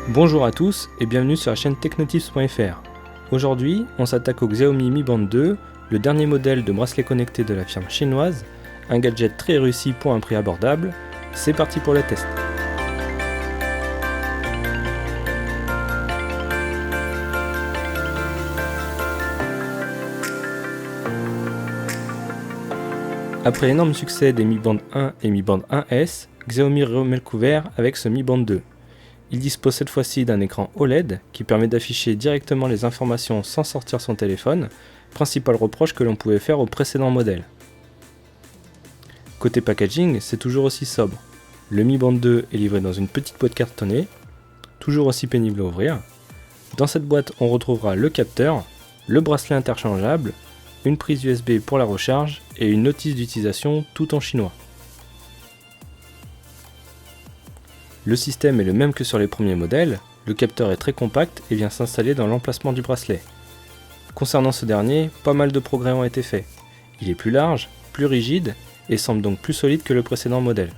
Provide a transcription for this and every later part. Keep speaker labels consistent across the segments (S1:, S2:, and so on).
S1: Bonjour à tous et bienvenue sur la chaîne technotips.fr. Aujourd'hui, on s'attaque au Xiaomi Mi Band 2, le dernier modèle de bracelet connecté de la firme chinoise, un gadget très réussi pour un prix abordable. C'est parti pour le test. Après l'énorme succès des Mi Band 1 et Mi Band 1S, Xiaomi remet le couvert avec ce Mi Band 2. Il dispose cette fois-ci d'un écran OLED qui permet d'afficher directement les informations sans sortir son téléphone, principal reproche que l'on pouvait faire au précédent modèle. Côté packaging, c'est toujours aussi sobre. Le Mi Band 2 est livré dans une petite boîte cartonnée, toujours aussi pénible à ouvrir. Dans cette boîte, on retrouvera le capteur, le bracelet interchangeable, une prise USB pour la recharge et une notice d'utilisation tout en chinois. Le système est le même que sur les premiers modèles, le capteur est très compact et vient s'installer dans l'emplacement du bracelet. Concernant ce dernier, pas mal de progrès ont été faits. Il est plus large, plus rigide et semble donc plus solide que le précédent modèle.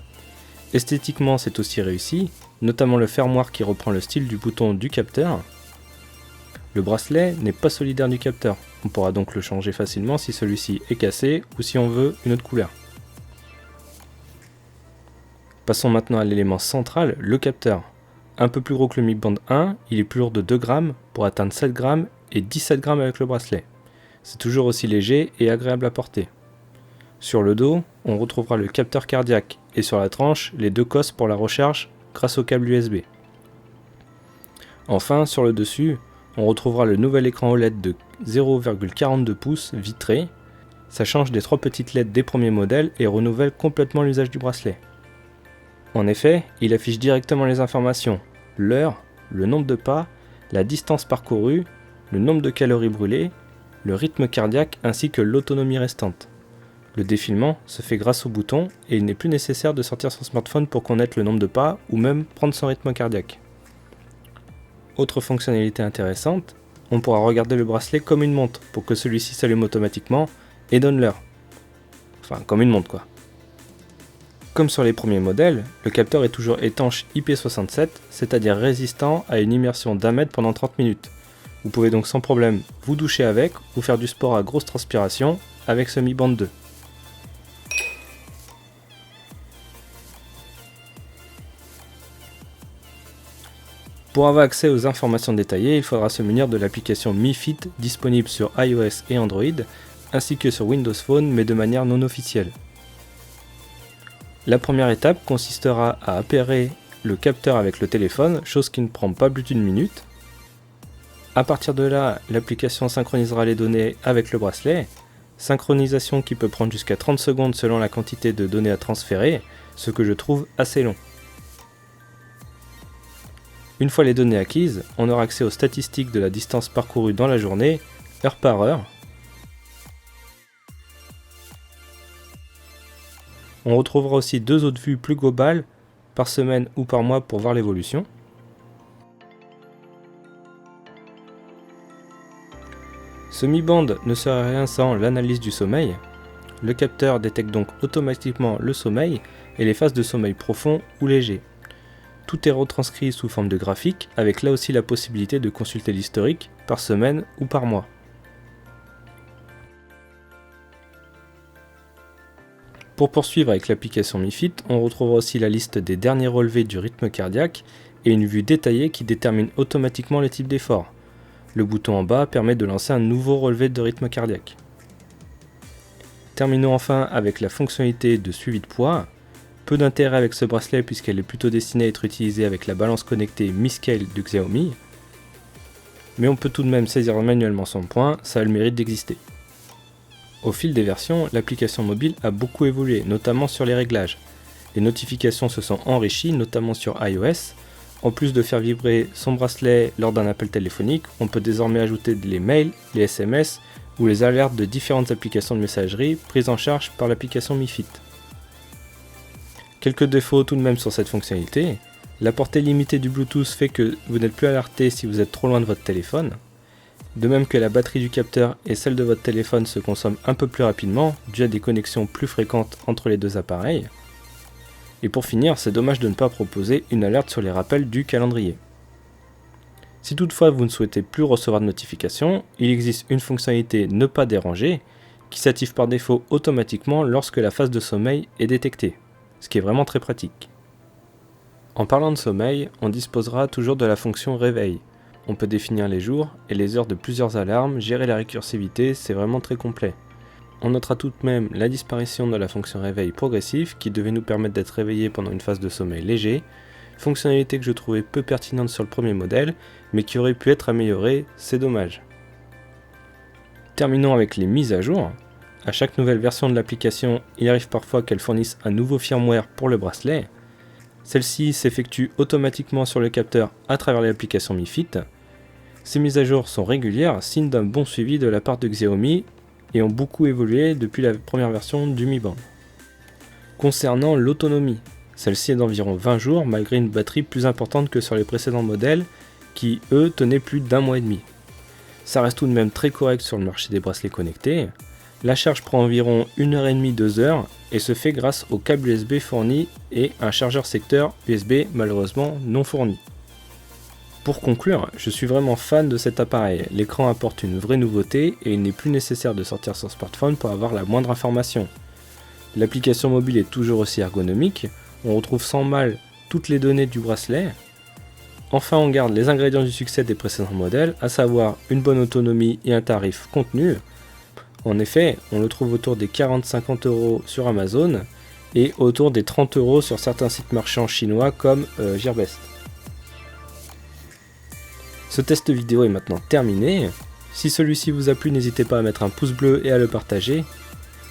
S1: Esthétiquement, c'est aussi réussi, notamment le fermoir qui reprend le style du bouton du capteur. Le bracelet n'est pas solidaire du capteur, on pourra donc le changer facilement si celui-ci est cassé ou si on veut une autre couleur. Passons maintenant à l'élément central, le capteur. Un peu plus gros que le Mi Band 1, il est plus lourd de 2 grammes pour atteindre 7 grammes et 17 grammes avec le bracelet. C'est toujours aussi léger et agréable à porter. Sur le dos, on retrouvera le capteur cardiaque et sur la tranche, les deux cosses pour la recharge grâce au câble USB. Enfin, sur le dessus, on retrouvera le nouvel écran OLED de 0,42 pouces vitré. Ça change des 3 petites LED des premiers modèles et renouvelle complètement l'usage du bracelet. En effet, il affiche directement les informations, l'heure, le nombre de pas, la distance parcourue, le nombre de calories brûlées, le rythme cardiaque ainsi que l'autonomie restante. Le défilement se fait grâce au bouton et il n'est plus nécessaire de sortir son smartphone pour connaître le nombre de pas ou même prendre son rythme cardiaque. Autre fonctionnalité intéressante, on pourra regarder le bracelet comme une montre pour que celui-ci s'allume automatiquement et donne l'heure. Enfin, comme une montre quoi. Comme sur les premiers modèles, le capteur est toujours étanche IP67, c'est-à-dire résistant à une immersion d'1 mètre pendant 30 minutes. Vous pouvez donc sans problème vous doucher avec ou faire du sport à grosse transpiration avec ce Mi Band 2. Pour avoir accès aux informations détaillées, il faudra se munir de l'application Mi Fit disponible sur iOS et Android, ainsi que sur Windows Phone mais de manière non officielle. La première étape consistera à appairer le capteur avec le téléphone, chose qui ne prend pas plus d'une minute. A partir de là, l'application synchronisera les données avec le bracelet, synchronisation qui peut prendre jusqu'à 30 secondes selon la quantité de données à transférer, ce que je trouve assez long. Une fois les données acquises, on aura accès aux statistiques de la distance parcourue dans la journée, heure par heure. On retrouvera aussi 2 autres vues plus globales par semaine ou par mois pour voir l'évolution. Ce Mi Band ne serait rien sans l'analyse du sommeil. Le capteur détecte donc automatiquement le sommeil et les phases de sommeil profond ou léger. Tout est retranscrit sous forme de graphique avec là aussi la possibilité de consulter l'historique par semaine ou par mois. Pour poursuivre avec l'application Mi Fit, on retrouvera aussi la liste des derniers relevés du rythme cardiaque et une vue détaillée qui détermine automatiquement le type d'effort. Le bouton en bas permet de lancer un nouveau relevé de rythme cardiaque. Terminons enfin avec la fonctionnalité de suivi de poids. Peu d'intérêt avec ce bracelet puisqu'elle est plutôt destinée à être utilisée avec la balance connectée Mi Scale de Xiaomi. Mais on peut tout de même saisir manuellement son poids, ça a le mérite d'exister. Au fil des versions, l'application mobile a beaucoup évolué, notamment sur les réglages. Les notifications se sont enrichies, notamment sur iOS. En plus de faire vibrer son bracelet lors d'un appel téléphonique, on peut désormais ajouter les mails, les SMS ou les alertes de différentes applications de messagerie prises en charge par l'application Mi Fit. Quelques défauts tout de même sur cette fonctionnalité. La portée limitée du Bluetooth fait que vous n'êtes plus alerté si vous êtes trop loin de votre téléphone. De même que la batterie du capteur et celle de votre téléphone se consomment un peu plus rapidement, dû à des connexions plus fréquentes entre les deux appareils. Et pour finir, c'est dommage de ne pas proposer une alerte sur les rappels du calendrier. Si toutefois vous ne souhaitez plus recevoir de notifications, il existe une fonctionnalité ne pas déranger qui s'active par défaut automatiquement lorsque la phase de sommeil est détectée, ce qui est vraiment très pratique. En parlant de sommeil, on disposera toujours de la fonction réveil. On peut définir les jours et les heures de plusieurs alarmes, gérer la récursivité, c'est vraiment très complet. On notera tout de même la disparition de la fonction réveil progressif qui devait nous permettre d'être réveillé pendant une phase de sommeil léger, fonctionnalité que je trouvais peu pertinente sur le premier modèle, mais qui aurait pu être améliorée, c'est dommage. Terminons avec les mises à jour. À chaque nouvelle version de l'application, il arrive parfois qu'elle fournisse un nouveau firmware pour le bracelet. Celle-ci s'effectue automatiquement sur le capteur à travers l'application Mi Fit. Ces mises à jour sont régulières, signe d'un bon suivi de la part de Xiaomi et ont beaucoup évolué depuis la première version du Mi Band. Concernant l'autonomie, celle-ci est d'environ 20 jours malgré une batterie plus importante que sur les précédents modèles qui, eux, tenaient plus d'1 mois et demi. Ça reste tout de même très correct sur le marché des bracelets connectés. La charge prend environ 1h30, 2h et se fait grâce au câble USB fourni et un chargeur secteur USB malheureusement non fourni. Pour conclure, je suis vraiment fan de cet appareil. L'écran apporte une vraie nouveauté et il n'est plus nécessaire de sortir son smartphone pour avoir la moindre information. L'application mobile est toujours aussi ergonomique, on retrouve sans mal toutes les données du bracelet. Enfin, on garde les ingrédients du succès des précédents modèles, à savoir une bonne autonomie et un tarif contenu. En effet, on le trouve autour des 40-50 € sur Amazon et autour des 30 € sur certains sites marchands chinois comme Gearbest. Ce test vidéo est maintenant terminé. Si celui-ci vous a plu, n'hésitez pas à mettre un pouce bleu et à le partager.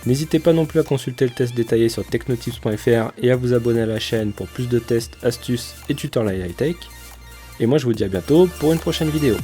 S1: N'hésitez pas non plus à consulter le test détaillé sur technotips.fr et à vous abonner à la chaîne pour plus de tests, astuces et tutoriels high-tech. Et moi je vous dis à bientôt pour une prochaine vidéo.